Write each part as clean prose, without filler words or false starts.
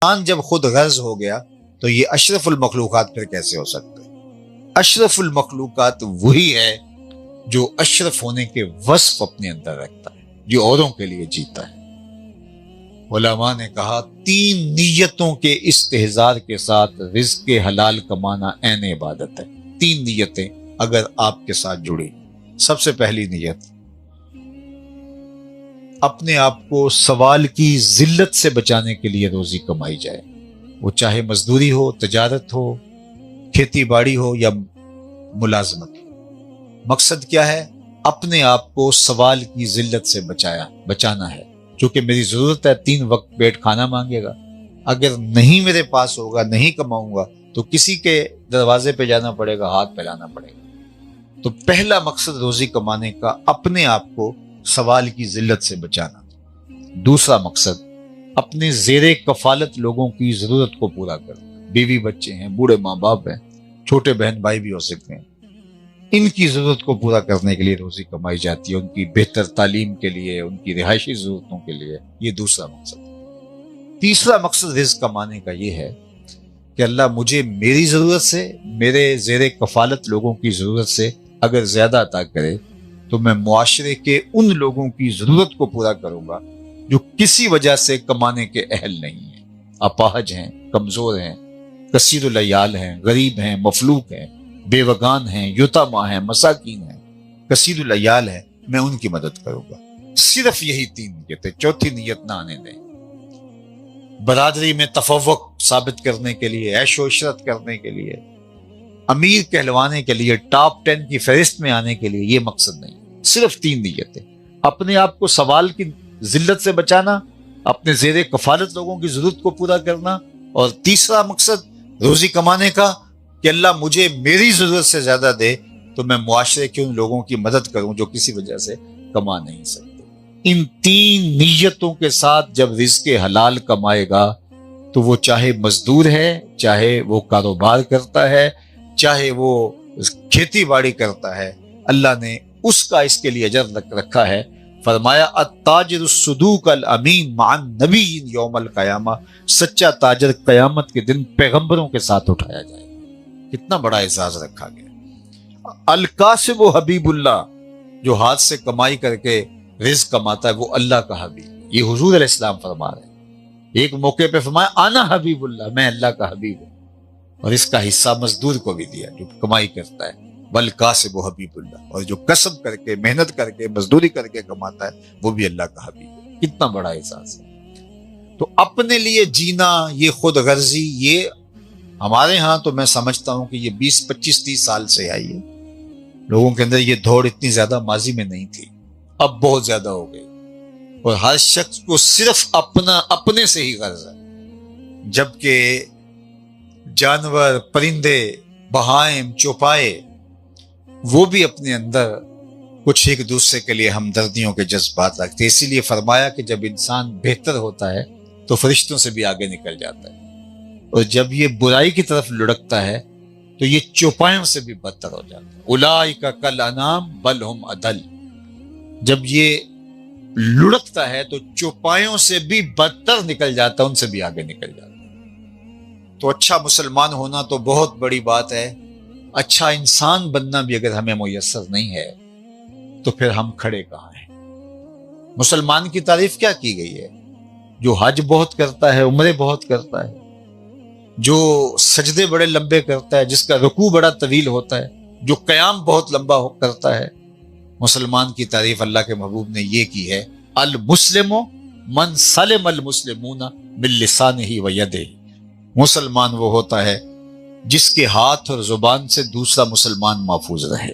انسان جب خود غرض ہو گیا تو یہ اشرف المخلوقات پھر کیسے ہو سکتا ہے؟ اشرف المخلوقات وہی ہے جو اشرف ہونے کے وصف اپنے اندر رکھتا ہے، جو اوروں کے لیے جیتا ہے۔ علماء نے کہا 3 نیتوں کے استحضار کے ساتھ رزق حلال کمانا عین عبادت ہے۔ 3 نیتیں اگر آپ کے ساتھ جڑی۔ سب سے پہلی نیت، اپنے آپ کو سوال کی ذلت سے بچانے کے لیے روزی کمائی جائے، وہ چاہے مزدوری ہو، تجارت ہو، کھیتی باڑی ہو یا ملازمت۔ مقصد کیا ہے؟ اپنے آپ کو سوال کی ذلت سے بچانا ہے، چونکہ میری ضرورت ہے، 3 وقت پیٹ کھانا مانگے گا، اگر نہیں میرے پاس ہوگا، نہیں کماؤں گا تو کسی کے دروازے پہ جانا پڑے گا، ہاتھ پھیلانا پڑے گا۔ تو پہلا مقصد روزی کمانے کا اپنے آپ کو سوال کی ذلت سے بچانا۔ دوسرا مقصد اپنے زیر کفالت لوگوں کی ضرورت کو پورا کرنا، بیوی بچے ہیں، بوڑھے ماں باپ ہیں، چھوٹے بہن بھائی بھی ہو سکتے ہیں، ان کی ضرورت کو پورا کرنے کے لیے روزی کمائی جاتی ہے، ان کی بہتر تعلیم کے لیے، ان کی رہائشی ضرورتوں کے لیے۔ یہ دوسرا مقصد۔ تیسرا مقصد رزق کمانے کا یہ ہے کہ اللہ مجھے میری ضرورت سے، میرے زیر کفالت لوگوں کی ضرورت سے اگر زیادہ عطا کرے تو میں معاشرے کے ان لوگوں کی ضرورت کو پورا کروں گا جو کسی وجہ سے کمانے کے اہل نہیں ہیں، اپاہج ہیں، کمزور ہیں، کثیر العیال ہیں، غریب ہیں، مفلوق ہیں، بیوگان ہیں، یتامى ہیں، مساکین ہیں، کثیر العیال ہیں، میں ان کی مدد کروں گا۔ صرف یہی 3 نیتیں، چوتھی نیت نہ آنے دیں۔ برادری میں تفوق ثابت کرنے کے لیے، عیش و عشرت کرنے کے لیے، امیر کہلوانے کے لیے، ٹاپ 10 کی فہرست میں آنے کے لیے، یہ مقصد نہیں۔ صرف 3 نیتیں، اپنے آپ کو سوال کی ذلت سے بچانا، اپنے زیر کفالت لوگوں کی ضرورت کو پورا کرنا، اور تیسرا مقصد روزی کمانے کا کہ اللہ مجھے میری ضرورت سے زیادہ دے تو میں معاشرے کے ان لوگوں کی مدد کروں جو کسی وجہ سے کما نہیں سکتے۔ ان 3 نیتوں کے ساتھ جب رزق حلال کمائے گا تو وہ چاہے مزدور ہے، چاہے وہ کاروبار کرتا ہے، چاہے وہ کھیتی باڑی کرتا ہے، اللہ نے اس کا اس کے لیے اجر رکھا ہے۔ فرمایا التاجر الصدوق الامین مع النبی یوم القیامہ، سچا تاجر قیامت کے دن پیغمبروں کے ساتھ اٹھایا جائے۔ کتنا بڑا اعزاز رکھا گیا۔ القاسب و حبیب اللہ، جو ہاتھ سے کمائی کر کے رزق کماتا ہے وہ اللہ کا حبیب۔ یہ حضور علیہ السلام فرما رہے ہیں۔ ایک موقع پہ فرمایا انا حبیب اللہ، میں اللہ کا حبیب ہوں، اور اس کا حصہ مزدور کو بھی دیا جو کمائی کرتا ہے۔ والقاسب و حبیب اللہ، اور جو کسب کر کے، محنت کر کے، مزدوری کر کے کماتا ہے وہ بھی اللہ کا حبیب ہے۔ کتنا بڑا احساس ہے۔ تو اپنے لیے جینا، یہ خود غرضی، یہ ہمارے ہاں تو میں سمجھتا ہوں کہ یہ 20 25 30 سال سے آئی ہے۔ لوگوں کے اندر یہ دوڑ اتنی زیادہ ماضی میں نہیں تھی، اب بہت زیادہ ہو گئی، اور ہر شخص کو صرف اپنے سے ہی غرض ہے، جبکہ جانور، پرندے، بہائم، چوپائے، وہ بھی اپنے اندر کچھ ایک دوسرے کے لیے ہمدردیوں کے جذبات رکھتے ہیں۔ اسی لیے فرمایا کہ جب انسان بہتر ہوتا ہے تو فرشتوں سے بھی آگے نکل جاتا ہے، اور جب یہ برائی کی طرف لڑکتا ہے تو یہ چوپایوں سے بھی بدتر ہو جاتا ہے۔ اولئک کالانعام بل ہم اضل، جب یہ لڑکتا ہے تو چوپایوں سے بھی بدتر نکل جاتا ہے، ان سے بھی آگے نکل جاتا ہے۔ تو اچھا مسلمان ہونا تو بہت بڑی بات ہے، اچھا انسان بننا بھی اگر ہمیں میسر نہیں ہے تو پھر ہم کھڑے کہاں ہیں؟ مسلمان کی تعریف کیا کی گئی ہے؟ جو حج بہت کرتا ہے، عمرے بہت کرتا ہے، جو سجدے بڑے لمبے کرتا ہے، جس کا رکوع بڑا طویل ہوتا ہے، جو قیام بہت لمبا کرتا ہے۔ مسلمان کی تعریف اللہ کے محبوب نے یہ کی ہے، المسلم من سلم المسلمون من لسانہ و یدہ، مسلمان وہ ہوتا ہے جس کے ہاتھ اور زبان سے دوسرا مسلمان محفوظ رہے۔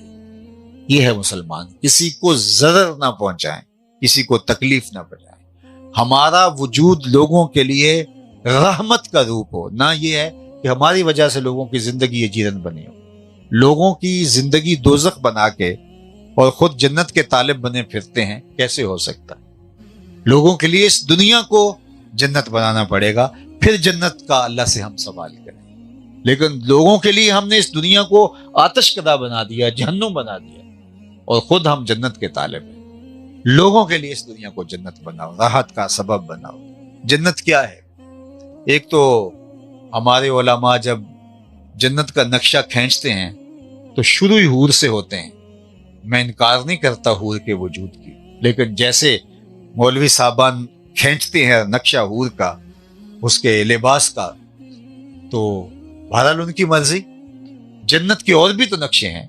یہ ہے مسلمان، کسی کو ضرر نہ پہنچائیں، کسی کو تکلیف نہ پہنچائیں، ہمارا وجود لوگوں کے لیے رحمت کا روپ ہو، نہ یہ ہے کہ ہماری وجہ سے لوگوں کی زندگی جیرن بنی ہو۔ لوگوں کی زندگی دوزخ بنا کے اور خود جنت کے طالب بنے پھرتے ہیں، کیسے ہو سکتا ہے؟ لوگوں کے لیے اس دنیا کو جنت بنانا پڑے گا، پھر جنت کا اللہ سے ہم سوال کریں۔ لیکن لوگوں کے لیے ہم نے اس دنیا کو آتش کدہ بنا دیا، جہنم بنا دیا، اور خود ہم جنت کے طالب ہیں۔ لوگوں کے لیے اس دنیا کو جنت بناؤ، راحت کا سبب بناؤ۔ جنت کیا ہے؟ ایک تو ہمارے علماء جب جنت کا نقشہ کھینچتے ہیں تو شروع ہی حور سے ہوتے ہیں. میں انکار نہیں کرتا حور کے وجود کی، لیکن جیسے مولوی صاحبان کھینچتے ہیں نقشہ حور کا، اس کے لباس کا، تو بہرحال ان کی مرضی. جنت کے اور بھی تو نقشے ہیں،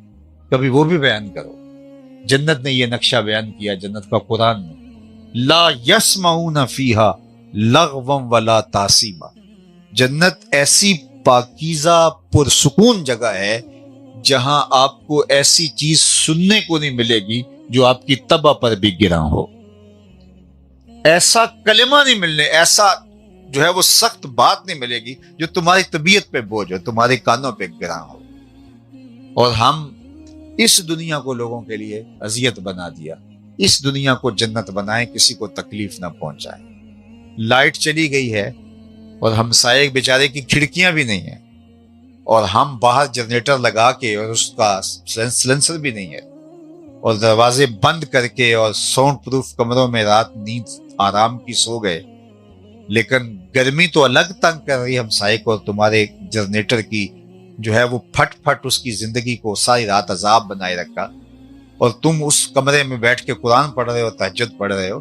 کبھی وہ بھی بیان کرو. جنت نے یہ نقشہ بیان کیا جنت کا قرآن میں، لا یسمعون فیہا لغوا ولا تاثیما. جنت ایسی پاکیزہ پرسکون جگہ ہے جہاں آپ کو ایسی چیز سننے کو نہیں ملے گی جو آپ کی طبع پر بھی گراں ہو. ایسا کلمہ نہیں ملنے، ایسا جو ہے وہ سخت بات نہیں ملے گی جو تمہاری طبیعت پہ بوجھ ہو، تمہارے کانوں پہ گراں ہو. اور ہم اس دنیا کو لوگوں کے لیے اذیت بنا دیا. اس دنیا کو جنت بنائیں، کسی کو تکلیف نہ پہنچائیں. لائٹ چلی گئی ہے اور ہمسائے بیچارے کی کھڑکیاں بھی نہیں ہیں، اور ہم باہر جنریٹر لگا کے، اور اس کا سلنسر بھی نہیں ہے، اور دروازے بند کر کے اور ساؤنڈ پروف کمروں میں رات نیند آرام کی سو گئے. لیکن گرمی تو الگ تنگ کر رہی ہمسائے کو، اور تمہارے جنریٹر کی جو ہے وہ پھٹ پھٹ اس کی زندگی کو ساری رات عذاب بنائے رکھا، اور تم اس کمرے میں بیٹھ کے قرآن پڑھ رہے ہو، تہجد پڑھ رہے ہو.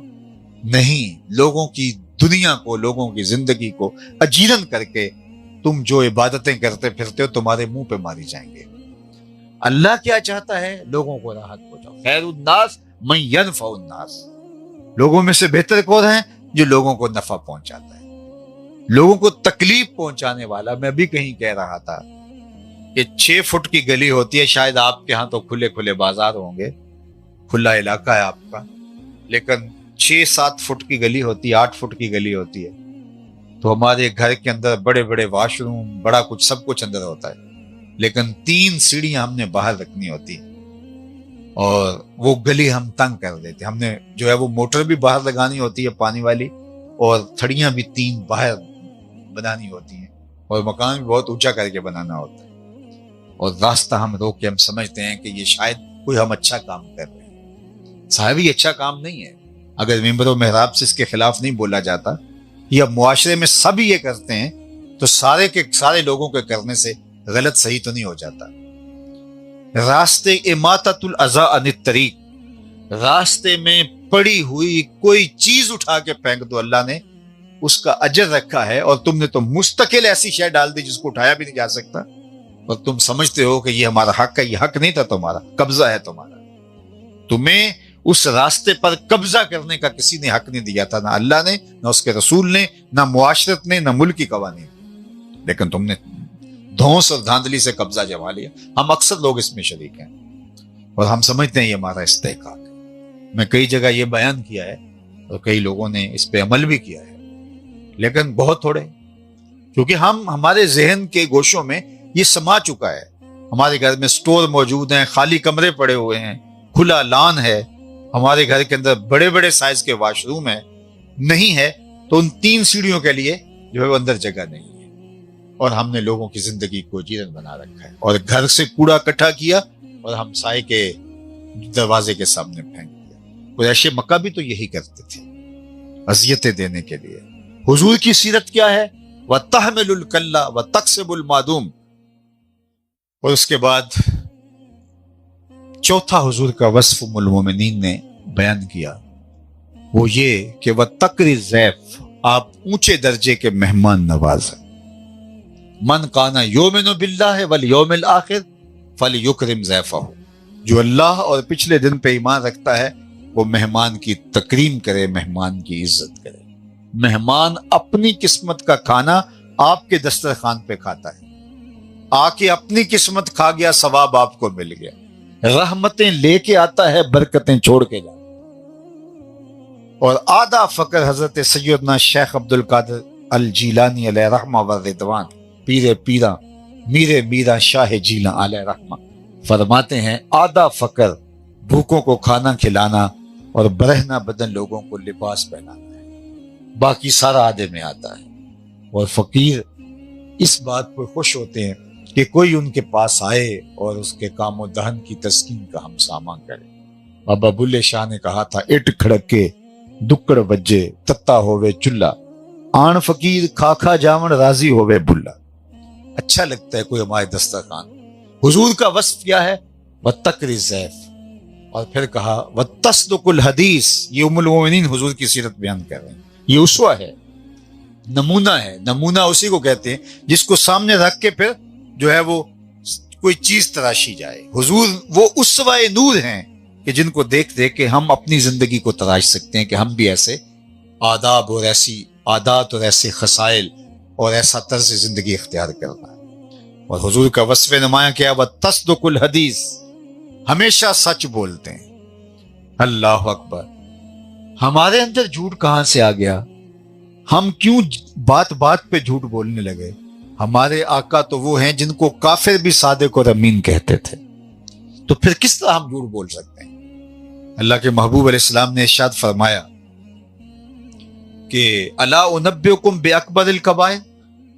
نہیں، لوگوں کی دنیا کو، لوگوں کی زندگی کو اجیرن کر کے تم جو عبادتیں کرتے پھرتے ہو تمہارے منہ پہ ماری جائیں گے. اللہ کیا چاہتا ہے؟ لوگوں کو راحت پہنچاؤ. خیر الناس من ینفع الناس. لوگوں میں سے بہتر کون ہے؟ جو لوگوں کو نفع پہنچاتا ہے. لوگوں کو تکلیف پہنچانے والا. میں بھی کہیں کہہ رہا تھا کہ 6 فٹ کی گلی ہوتی ہے، شاید آپ کے ہاں تو کھلے کھلے بازار ہوں گے، کھلا علاقہ ہے آپ کا، لیکن 6-7 فٹ کی گلی ہوتی ہے، 8 فٹ کی گلی ہوتی ہے. تو ہمارے گھر کے اندر بڑے بڑے واش روم، بڑا کچھ، سب کچھ اندر ہوتا ہے، لیکن 3 سیڑھیاں ہم نے باہر رکھنی ہوتی ہیں، اور وہ گلی ہم تنگ کر دیتے. ہم نے جو ہے وہ موٹر بھی باہر لگانی ہوتی ہے پانی والی، اور تھڑیاں بھی 3 باہر بنانی ہوتی ہیں، اور مکان بھی بہت اونچا کر کے بنانا ہوتا ہے. اور راستہ ہم روک کے ہم سمجھتے ہیں کہ یہ شاید کوئی ہم اچھا کام کر رہے ہیں. صاحب یہ اچھا کام نہیں ہے. اگر ممبر و محراب سے اس کے خلاف نہیں بولا جاتا، یا معاشرے میں سب یہ کرتے ہیں، تو سارے کے سارے لوگوں کے کرنے سے غلط صحیح تو نہیں ہو جاتا. راستے اماطۃ الاذی عن الطریق، راستے میں پڑی ہوئی کوئی چیز اٹھا کے پھینک دو، اللہ نے اس کا اجر رکھا ہے، اور تم نے تو مستقل ایسی شے ڈال دی جس کو اٹھایا بھی نہیں جا سکتا، اور تم سمجھتے ہو کہ یہ ہمارا حق ہے. یہ حق نہیں تھا تمہارا، قبضہ ہے تمہارا. تمہیں اس راستے پر قبضہ کرنے کا کسی نے حق نہیں دیا تھا، نہ اللہ نے، نہ اس کے رسول نے، نہ معاشرت نے، نہ ملک کی قوانین. لیکن تم نے دھونس اور دھاندلی سے قبضہ جما لیا. ہم اکثر لوگ اس میں شریک ہیں، اور ہم سمجھتے ہیں یہ ہمارا استحقاق ہے. میں کئی جگہ یہ بیان کیا ہے، اور کئی لوگوں نے اس پہ عمل بھی کیا ہے، لیکن بہت تھوڑے، کیونکہ ہمارے ذہن کے گوشوں میں یہ سما چکا ہے. ہمارے گھر میں سٹور موجود ہیں، خالی کمرے پڑے ہوئے ہیں، کھلا لان ہے، ہمارے گھر کے اندر بڑے بڑے سائز کے واش روم ہیں. نہیں ہے تو ان 3 سیڑھیوں کے لیے جو ہے وہ اندر جگہ نہیں ہے، اور ہم نے لوگوں کی زندگی کو جیرن بنا رکھا ہے. اور گھر سے کوڑا اکٹھا کیا اور ہمسائے کے دروازے کے سامنے پھینک دیا. قریش مکہ بھی تو یہی کرتے تھے، اذیتیں دینے کے لیے. حضور کی سیرت کیا ہے؟ وَتَحْمِلُ الْكَلَّ وَتَقْسِبُ الْمَعْدُومَ. اور اس کے بعد چوتھا حضور کا وصف ام المومنین نے بیان کیا، وہ یہ کہ وَتَقْرِ الضَّيْفَ، آپ اونچے درجے کے مہمان نواز ہیں. من کان یؤمن باللہ والیوم الآخر فلیکرم ضیفہ، جو اللہ اور پچھلے دن پہ ایمان رکھتا ہے وہ مہمان کی تکریم کرے، مہمان کی عزت کرے. مہمان اپنی قسمت کا کھانا آپ کے دسترخوان پہ کھاتا ہے، آ کے اپنی قسمت کھا گیا، ثواب آپ کو مل گیا. رحمتیں لے کے آتا ہے، برکتیں چھوڑ کے جاتا. اور آدھا فقر حضرت سیدنا شیخ عبد القادر الجیلانی علیہ رحمہ و رضوان، پیر پیرا میرے میرا شاہ جیلاں علیہ رحمہ، فرماتے ہیں آدھا فقر بھوکوں کو کھانا کھلانا اور برہنہ بدن لوگوں کو لباس پہنانا ہے، باقی سارا آدھے میں آتا ہے. اور فقیر اس بات پر خوش ہوتے ہیں کہ کوئی ان کے پاس آئے اور اس کے کام و دہن کی تسکین کا ہم سامان کرے. بابا بلے شاہ نے کہا تھا، اٹ کھڑکے دکڑ وجے تتا ہوئے چلہ، آن فقیر کھا کھا جاون راضی ہوئے بلا. اچھا لگتا ہے کوئی ہمارے دسترخوان. حضور کا وصف کیا ہے؟ وَتَّقْرِ الضَّيْفَ. اور پھر کہا وَتَصْدُقُ الْحَدِيث. یہ ام المومنین حضور کی سیرت بیان کر رہے ہیں. یہ اسوہ ہے، نمونہ ہے. نمونہ اسی کو کہتے ہیں جس کو سامنے رکھ کے پھر جو ہے وہ کوئی چیز تراشی جائے. حضور وہ اسوہ نور ہیں کہ جن کو دیکھ دیکھ کے ہم اپنی زندگی کو تراش سکتے ہیں کہ ہم بھی ایسے آداب اور ایسی عادات اور ایسے خصائل اور ایسا طرز زندگی اختیار کرنا ہے. اور حضور کا وصف نمایاں کیا؟ وَتَصْدُقُ الْحَدِيث. ہمیشہ سچ بولتے ہیں. اللہ اکبر. ہمارے اندر جھوٹ کہاں سے آ گیا؟ ہم کیوں بات بات پہ جھوٹ بولنے لگے؟ ہمارے آقا تو وہ ہیں جن کو کافر بھی صادق اور امین کہتے تھے، تو پھر کس طرح ہم جھوٹ بول سکتے ہیں؟ اللہ کے محبوب علیہ السلام نے ارشاد فرمایا کہ الا انبئکم باکبر الکبائر.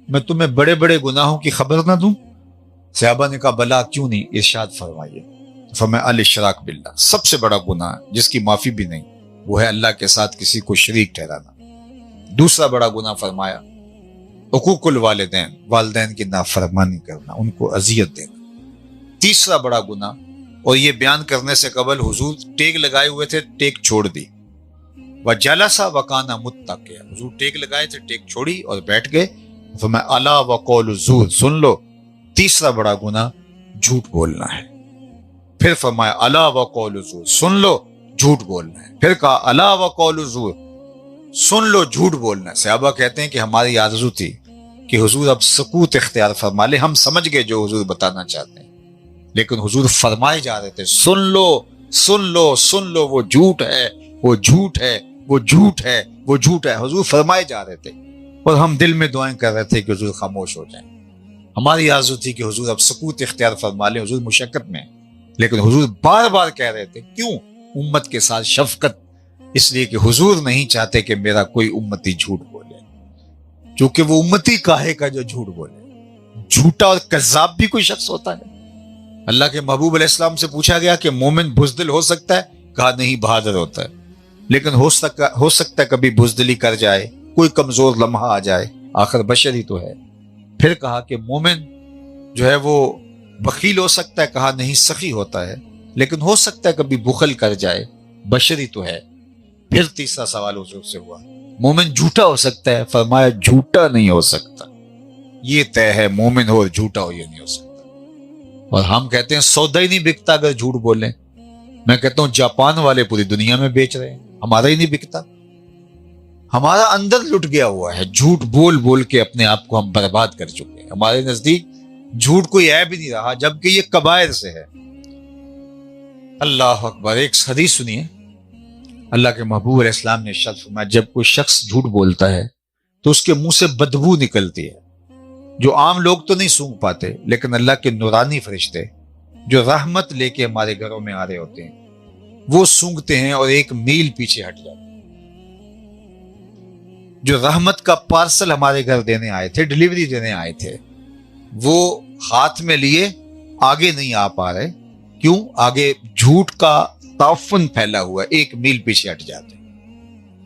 میں تمہیں بڑے بڑے گناہوں کی خبر نہ دوں؟ صحابہ نے کہا بلا کیوں نہیں. ارشاد فرمائیے. فرمایا الاشراک باللہ. سب سے بڑا گناہ جس کی معافی بھی نہیں وہ ہے اللہ کے ساتھ کسی کو شریک ٹھہرانا. دوسرا بڑا گناہ فرمایا حقوق الوالدین. والدین کی نافرمانی کرنا، ان کو اذیت دینا. تیسرا بڑا گناہ، اور یہ بیان کرنے سے قبل حضور ٹیک لگائے ہوئے تھے، ٹیک چھوڑ دی. وَجَلَسَ وَكَانَ مُتَّكِئًا. حضور ٹیک لگائے تھے، ٹیک چھوڑی اور بیٹھ گئے. فرمایا الا وقول الزور. سن لو، تیسرا بڑا گناہ جھوٹ بولنا ہے. پھر فرمایا الا وقول الزور. سن لو، جھوٹ بولنا ہے. پھر کہا الا وقول الزور. سن لو، جھوٹ بولنا ہے. صحابہ کہتے ہیں کہ ہماری آرزو تھی کہ حضور اب سکوت اختیار فرما لے. ہم سمجھ گئے جو حضور بتانا چاہتے ہیں، لیکن حضور فرمائے جا رہے تھے سن لو سن لو سن لو، وہ جھوٹ ہے، وہ جھوٹ ہے، وہ جھوٹ ہے، وہ جھوٹ ہے. حضور فرمائے جا رہے تھے اور ہم دل میں دعائیں کر رہے تھے کہ حضور خاموش ہو جائیں. ہماری آرزو تھی کہ حضور اب سکوت اختیار فرما لیں. حضور مشقت میں ہیں، لیکن حضور بار بار کہہ رہے تھے. کیوں؟ امت کے ساتھ شفقت. اس لیے کہ حضور نہیں چاہتے کہ میرا کوئی امتی جھوٹ بولے، کیونکہ وہ امتی کاہے کا جو جھوٹ بولے. جھوٹا اور کذاب بھی کوئی شخص ہوتا ہے. اللہ کے محبوب علیہ السلام سے پوچھا گیا کہ مومن بزدل ہو سکتا ہے؟ کہا نہیں، بہادر ہوتا ہے. لیکن ہو سکتا ہے کبھی بزدلی کر جائے، کوئی کمزور لمحہ آ جائے، آخر بشر ہی تو ہے. پھر کہا کہ مومن جو ہے وہ بخیل ہو سکتا ہے؟ کہا نہیں، سخی ہوتا ہے. لیکن ہو سکتا ہے کبھی بخل کر جائے، بشر ہی تو ہے. پھر تیسرا سوال حضور سے ہوا مومن جھوٹا ہو سکتا ہے؟ فرمایا جھوٹا نہیں ہو سکتا. یہ طے ہے، مومن ہو اور جھوٹا ہو یہ نہیں ہو سکتا. اور ہم کہتے ہیں سودا ہی نہیں بکتا اگر جھوٹ بولیں. میں کہتا ہوں جاپان والے پوری دنیا میں بیچ رہے ہیں، ہمارا ہی نہیں بکتا. ہمارا اندر لٹ گیا ہوا ہے. جھوٹ بول بول کے اپنے آپ کو ہم برباد کر چکے ہیں. ہمارے نزدیک جھوٹ کوئی عیب ہی نہیں رہا، جبکہ یہ کبائر سے ہے. اللہ اکبر. ایک حدیث سنیے. اللہ کے محبوب علیہ السلام نے ارشاد فرمایا جب کوئی شخص جھوٹ بولتا ہے تو اس کے منہ سے بدبو نکلتی ہے جو عام لوگ تو نہیں سونگھ پاتے، لیکن اللہ کے نورانی فرشتے جو رحمت لے کے ہمارے گھروں میں آ رہے ہوتے ہیں وہ سونگھتے ہیں اور 1 میل پیچھے ہٹ جاتے ہیں. جو رحمت کا پارسل ہمارے گھر دینے آئے تھے، ڈیلیوری دینے آئے تھے، وہ ہاتھ میں لیے آگے نہیں آ پا رہے. کیوں؟ آگے جھوٹ کا تعفن پھیلا ہوا ہے، 1 میل پیچھے ہٹ جاتے ہیں.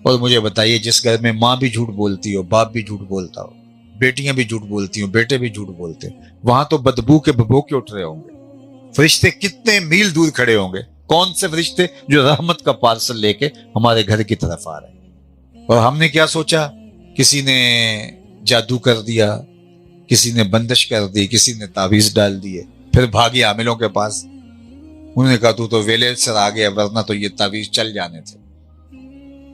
اور مجھے بتائیے جس گھر میں ماں بھی جھوٹ بولتی ہو، باپ بھی جھوٹ بولتا ہو، بیٹیاں بھی جھوٹ بولتی ہوں، بیٹے بھی جھوٹ بولتے ہیں، وہاں تو بدبو کے ببوکے اٹھ رہے ہوں گے. فرشتے کتنے میل دور کھڑے ہوں گے. کون سے فرشتے؟ جو رحمت کا پارسل لے کے ہمارے گھر کی طرف آ رہے ہیں. اور ہم نے کیا سوچا؟ کسی نے جادو کر دیا، کسی نے بندش کر دی، کسی نے تعویذ ڈال دیے. پھر بھاگے عاملوں کے پاس. انہوں نے کہا تو ویلے سر آ گیا، ورنہ تو یہ تعویذ چل جانے تھے،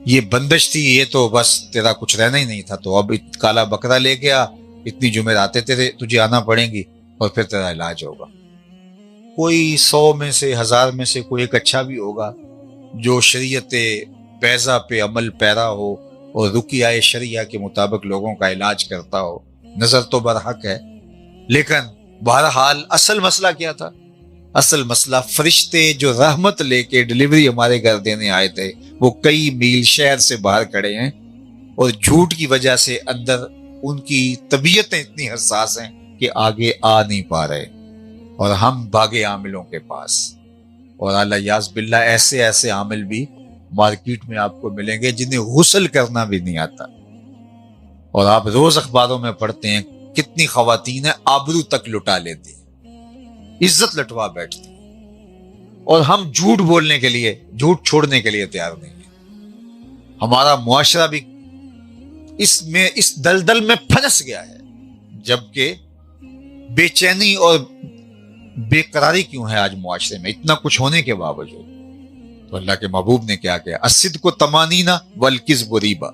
یہ بندش تھی، یہ تو بس تیرا کچھ رہنا ہی نہیں تھا. تو اب کالا بکرا لے گیا، اتنی جمعراتیں تجھے آنا پڑیں گی اور پھر تیرا علاج ہوگا. کوئی 100 میں سے 1000 میں سے کوئی ایک اچھا بھی ہوگا جو شریعت بیضا پہ عمل پیرا ہو اور رقیہ شریعہ کے مطابق لوگوں کا علاج کرتا ہو. نظر تو برحق ہے، لیکن بہرحال اصل مسئلہ کیا تھا؟ اصل مسئلہ فرشتے جو رحمت لے کے ڈیلیوری ہمارے گھر دینے آئے تھے وہ کئی میل شہر سے باہر کھڑے ہیں، اور جھوٹ کی وجہ سے اندر ان کی طبیعتیں اتنی حساس ہیں کہ آگے آ نہیں پا رہے، اور ہم بھاگے عاملوں کے پاس. اور اللہ یاز باللہ ایسے عامل بھی مارکیٹ میں آپ کو ملیں گے جنہیں غسل کرنا بھی نہیں آتا. اور آپ روز اخباروں میں پڑھتے ہیں کتنی خواتین ہیں آبرو تک لٹا لیتی ہیں، عزت لٹوا بیٹھتی ہیں، اور ہم جھوٹ بولنے کے لیے، جھوٹ چھوڑنے کے لیے تیار نہیں ہیں۔ ہمارا معاشرہ بھی اس دلدل میں پھنس گیا ہے، جبکہ بے چینی اور بے قراری کیوں ہے آج معاشرے میں اتنا کچھ ہونے کے باوجود؟ تو اللہ کے محبوب نے کیا کہا؟ الصدق طمانینہ والکذب ریبہ،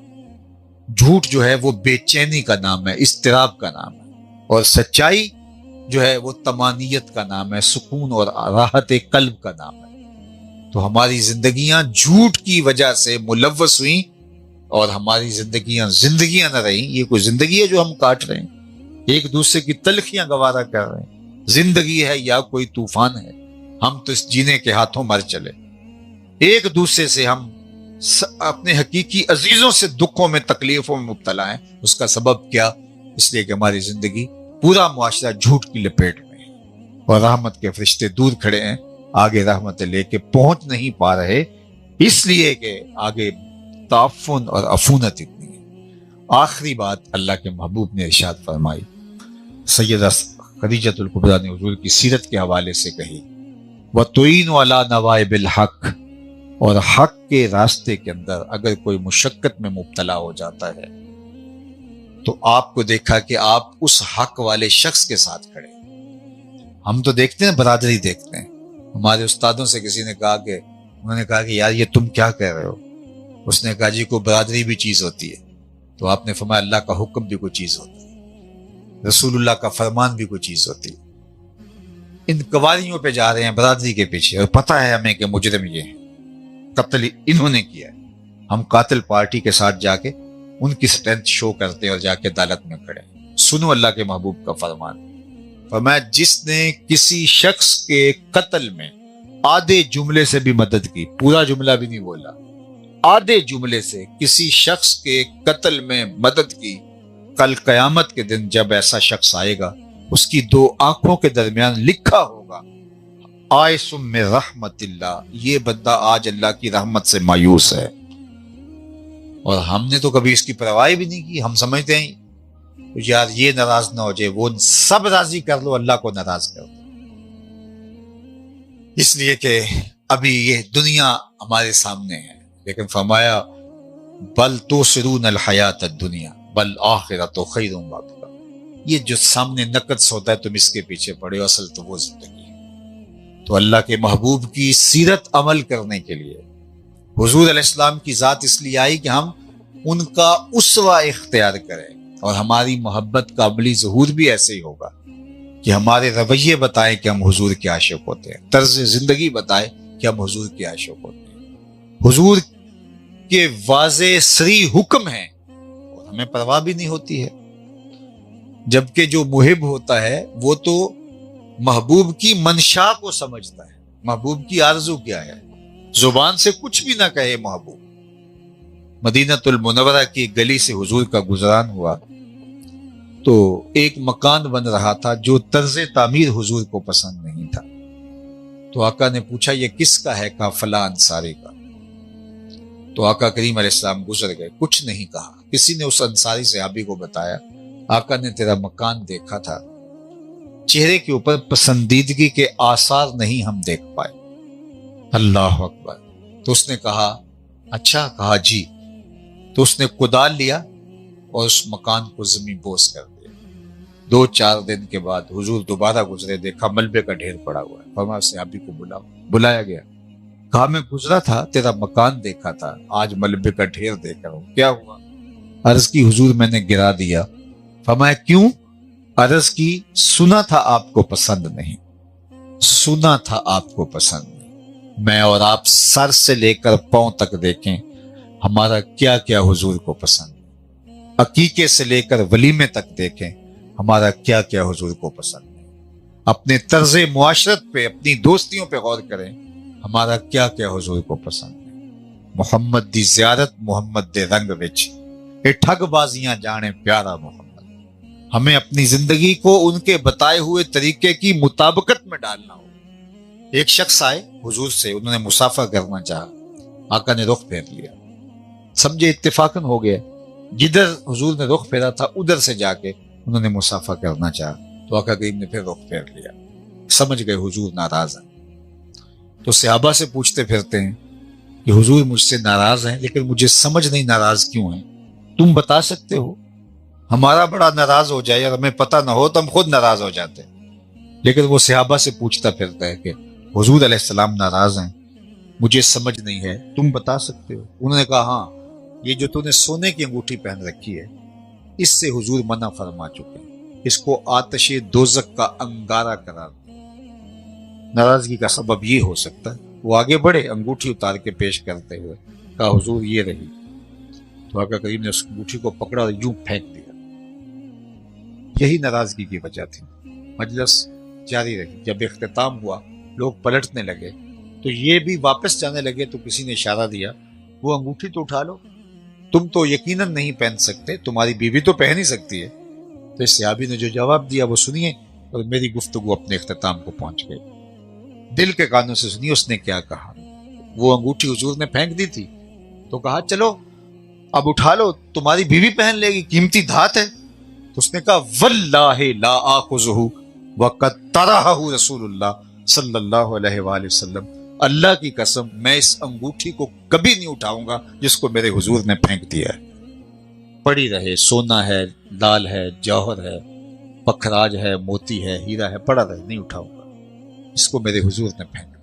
جھوٹ جو ہے وہ بے چینی کا نام ہے، اضطراب کا نام ہے، اور سچائی جو ہے وہ طمانیت کا نام ہے، سکون اور راحت قلب کا نام ہے۔ تو ہماری زندگیاں جھوٹ کی وجہ سے ملوث ہوئیں، اور ہماری زندگیاں نہ رہیں۔ یہ کوئی زندگی ہے جو ہم کاٹ رہے ہیں، ایک دوسرے کی تلخیاں گوارا کر رہے ہیں؟ زندگی ہے یا کوئی طوفان ہے؟ ہم تو اس جینے کے ہاتھوں مر چلے۔ ایک دوسرے سے ہم اپنے حقیقی عزیزوں سے دکھوں میں، تکلیفوں میں مبتلا ہیں۔ اس کا سبب کیا؟ اس لیے کہ ہماری زندگی، پورا معاشرہ جھوٹ کی لپیٹ میں ہے، اور رحمت کے فرشتے دور کھڑے ہیں، آگے رحمت لے کے پہنچ نہیں پا رہے، اس لیے کہ آگے تعفن اور عفونت اتنی ہے۔ آخری بات اللہ کے محبوب نے ارشاد فرمائی، سیدہ خدیجۃ الکبریٰ نے حضور کی سیرت کے حوالے سے کہی، وَتُعِينُ عَلَى نَوَائِبِ الْحَقِّ، اور حق کے راستے کے اندر اگر کوئی مشقت میں مبتلا ہو جاتا ہے تو آپ کو دیکھا کہ آپ اس حق والے شخص کے ساتھ کھڑے۔ ہم تو دیکھتے ہیں، برادری دیکھتے ہیں، ہمارے استادوں سے کسی نے کہا کہ انہوں نے کہا کہ یار یہ تم کیا کہہ رہے ہو؟ اس نے کہا جی کوئی برادری بھی چیز ہوتی ہے، تو آپ نے فرمایا اللہ کا حکم بھی کوئی چیز ہوتا ہے، رسول اللہ کا فرمان بھی کوئی چیز ہوتی ہے۔ ان قواریوں پہ جا رہے ہیں برادری کے پیچھے، اور پتہ ہے ہمیں کہ مجرم یہ ہیں، قتل انہوں نے کیا ہے، ہم قاتل پارٹی کے ساتھ جا کے ان کی سٹرینتھ شو کرتے اور جا کے عدالت میں کھڑے۔ سنو اللہ کے محبوب کا فرمان، فرمایا جس نے کسی شخص کے قتل میں آدھے جملے سے بھی مدد کی، پورا جملہ بھی نہیں بولا، آدھے جملے سے کسی شخص کے قتل میں مدد کی، کل قیامت کے دن جب ایسا شخص آئے گا، اس کی دو آنکھوں کے درمیان لکھا ہوگا آئسم میں رحمت اللہ، یہ بندہ آج اللہ کی رحمت سے مایوس ہے۔ اور ہم نے تو کبھی اس کی پرواہ بھی نہیں کی، ہم سمجھتے ہیں یار یہ ناراض نہ ہو جائے، وہ سب راضی کر لو، اللہ کو ناراض کر دو، اس لیے کہ ابھی یہ دنیا ہمارے سامنے ہے۔ لیکن فرمایا بل توسرون الحیات الدنیا بالآخرۃ خیر وابقیٰ، یہ جو سامنے نقد سودا ہے تم اس کے پیچھے پڑے ہو، اصل تو وہ زندگی ہے۔ تو اللہ کے محبوب کی سیرت عمل کرنے کے لیے حضور علیہ السلام کی ذات اس لیے آئی کہ ہم ان کا اسوہ اختیار کریں، اور ہماری محبت کا عملی ظہور بھی ایسے ہی ہوگا کہ ہمارے رویے بتائیں کہ ہم حضور کے عاشق ہوتے ہیں، طرز زندگی بتائیں کہ ہم حضور کے عاشق ہوتے ہیں، حضور کے واضح صریح حکم ہیں اور ہمیں پرواہ بھی نہیں ہوتی ہے۔ جبکہ جو محب ہوتا ہے وہ تو محبوب کی منشا کو سمجھتا ہے، محبوب کی آرزو کیا ہے، زبان سے کچھ بھی نہ کہے محبوب۔ مدینہ المنورہ کی گلی سے حضور کا گزران ہوا تو ایک مکان بن رہا تھا جو طرز تعمیر حضور کو پسند نہیں تھا، تو آقا نے پوچھا یہ کس کا ہے؟ کہا فلاں انصاری کا۔ تو آقا کریم علیہ السلام گزر گئے، کچھ نہیں کہا۔ کسی نے اس انصاری صحابی کو بتایا آقا نے تیرا مکان دیکھا تھا، چہرے کے اوپر پسندیدگی کے آثار نہیں ہم دیکھ پائے۔ اللہ اکبر۔ تو اس نے کہا اچھا؟ کہا جی۔ تو اس نے کدال لیا اور اس مکان کو زمین بوس کر دیا۔ 2-4 دن کے بعد حضور دوبارہ گزرے، دیکھا ملبے کا ڈھیر پڑا ہوا ہے، فرمایا صحابی کو بلایا گیا، کہا میں گزرا تھا، تیرا مکان دیکھا تھا، آج ملبے کا ڈھیر دیکھ رہا ہوں، کیا ہوا؟ عرض کی حضور میں نے گرا دیا۔ فرمایا کیوں؟ عرض کی سنا تھا آپ کو پسند نہیں، سنا تھا آپ کو پسند نہیں۔ میں اور آپ سر سے لے کر پاؤں تک دیکھیں ہمارا کیا کیا حضور کو پسند ہے، عقیقے سے لے کر ولیمے تک دیکھیں ہمارا کیا کیا حضور کو پسند ہے، اپنے طرز معاشرت پہ، اپنی دوستیوں پہ غور کریں ہمارا کیا کیا حضور کو پسند ہے۔ محمد دی زیارت محمد دے رنگ وچ، اے ٹھگ بازیاں جانے پیارا محمد۔ ہمیں اپنی زندگی کو ان کے بتائے ہوئے طریقے کی مطابقت میں ڈالنا ہو۔ ایک شخص آئے حضور سے، انہوں نے مسافہ کرنا چاہا، آقا نے رخ پھیر لیا، سمجھے اتفاقاً ہو گیا، جدھر حضور نے رخ پھیرا تھا ادھر سے جا کے انہوں نے مصافحہ کرنا چاہا تو آقا کریم نے پھر رخ پھیر لیا. سمجھ گئے حضور ناراض ہیں. تو صحابہ سے پوچھتے پھرتے ہیں کہ حضور مجھ سے ناراض ہیں لیکن مجھے سمجھ نہیں ناراض کیوں ہیں, تم بتا سکتے ہو؟ ہمارا بڑا ناراض ہو جائے اور ہمیں پتہ نہ ہو تو ہم خود ناراض ہو جاتے. لیکن وہ صحابہ سے پوچھتا پھرتا ہے کہ حضور علیہ السلام ناراض ہیں, مجھے سمجھ نہیں ہے, تم بتا سکتے ہو؟ انہوں نے کہا ہاں, یہ جو تو نے سونے کی انگوٹھی پہن رکھی ہے اس سے حضور منع فرما چکے ہیں, اس کو آتش دوزخ کا انگارہ قرار دیں. ناراضگی کا سبب یہ ہو سکتا ہے. وہ آگے بڑھے, انگوٹھی اتار کے پیش کرتے ہوئے کہا حضور یہ رہی. تو آقا کریم نے اس انگوٹھی کو پکڑا اور یوں پھینک دیا. یہی ناراضگی کی وجہ تھی. مجلس جاری رہی. جب اختتام ہوا لوگ پلٹنے لگے تو یہ بھی واپس جانے لگے تو کسی نے اشارہ دیا وہ انگوٹھی تو اٹھا لو, تم تو یقیناً نہیں پہن سکتے, تمہاری بیوی تو پہن ہی سکتی ہے. تو اس صحابی نے جو جواب دیا وہ سنیے اور میری گفتگو اپنے اختتام کو پہنچ گئی. دل کے کانوں سے سنیے اس نے کیا کہا. وہ انگوٹھی حضور نے پھینک دی تھی تو کہا چلو اب اٹھا لو, تمہاری بیوی پہن لے گی, قیمتی دھات ہے. تو اس نے کہا واللہ لا آخذہ وقد طرحہ رسول اللہ صلی اللہ علیہ وآلہ وسلم, اللہ کی قسم میں اس انگوٹھی کو کبھی نہیں اٹھاؤں گا جس کو میرے حضور نے پھینک دیا ہے. پڑی رہے, سونا ہے, لال ہے, جوہر ہے, پکھراج ہے, موتی ہے, ہیرا ہے, پڑا رہے, نہیں اٹھاؤں گا, اس کو میرے حضور نے پھینک دیا.